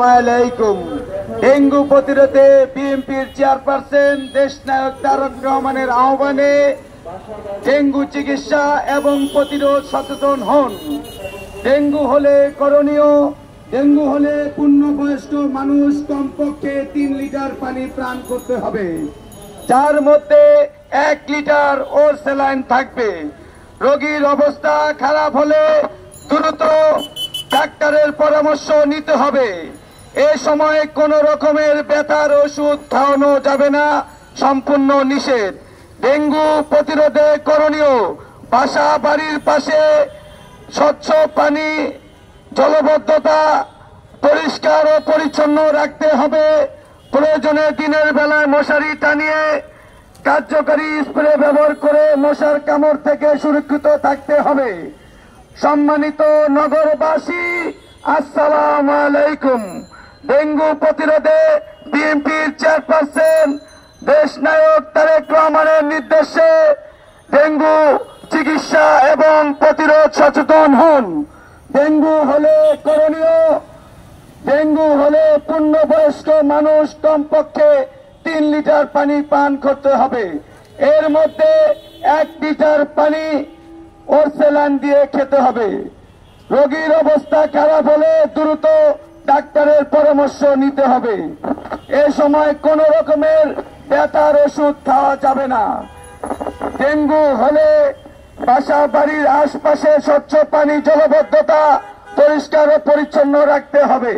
আলাইকুম। ডেঙ্গু প্রতিরোধে বিএনপির চেয়ারপারসন দেশনায়ক তারেক রহমানের আহ্বানে ডেঙ্গু চিকিৎসা এবং প্রতিরোধ সচেতন হন। ডেঙ্গু হলে করণীয়, ডেঙ্গু হলে পূর্ণবয়স্ক মানুষ কমপক্ষে 3 লিটার পানি পান করতে হবে, যার মধ্যে 1 লিটার ওর স্যালাইন থাকবে। রোগীর অবস্থা খারাপ হলে দ্রুত ডাক্তারের পরামর্শ নিতে হবে। এ সময় কোন রকমের ব্যথার ওষুধ খাওয়ানো যাবে না, সম্পূর্ণ নিষেধ। ডেঙ্গু প্রতিরোধে করণীয়, বাসা বাড়ির পাশে স্বচ্ছ পানি, জলবদ্ধতা পরিষ্কার ও পরিচ্ছন্ন রাখতে হবে। প্রয়োজনে দিনের বেলায় মশারি টানিয়ে কার্যকরী স্প্রে ব্যবহার করে মশার কামড় থেকে সুরক্ষিত থাকতে হবে। সম্মানিত নগরবাসী, আসসালামু আলাইকুম। ডেঙ্গু প্রতিরোধে বিএনপির চেয়ারপারসন দেশনায়ক তারেক রহমানের নির্দেশে ডেঙ্গু চিকিৎসা এবং প্রতিরোধ সচেতন হন। ডেঙ্গু হলে করণীয়, ডেঙ্গু হলে পূর্ণবয়স্ক মানুষ কমপক্ষে 3 লিটার পানি পান করতে হবে। এর মধ্যে 1 লিটার পানি ওর স্যালাইন দিয়ে খেতে হবে। রোগীর অবস্থা খারাপ হলে দ্রুত ডাক্তারের পরামর্শ নিতে হবে। এ সময় কোন রকমের ব্যথার ওষুধ খাওয়া যাবে না। ডেঙ্গু হলে বাসা বাড়ির আশপাশে স্বচ্ছ পানি, জলবদ্ধতা পরিষ্কার ও পরিচ্ছন্ন রাখতে হবে।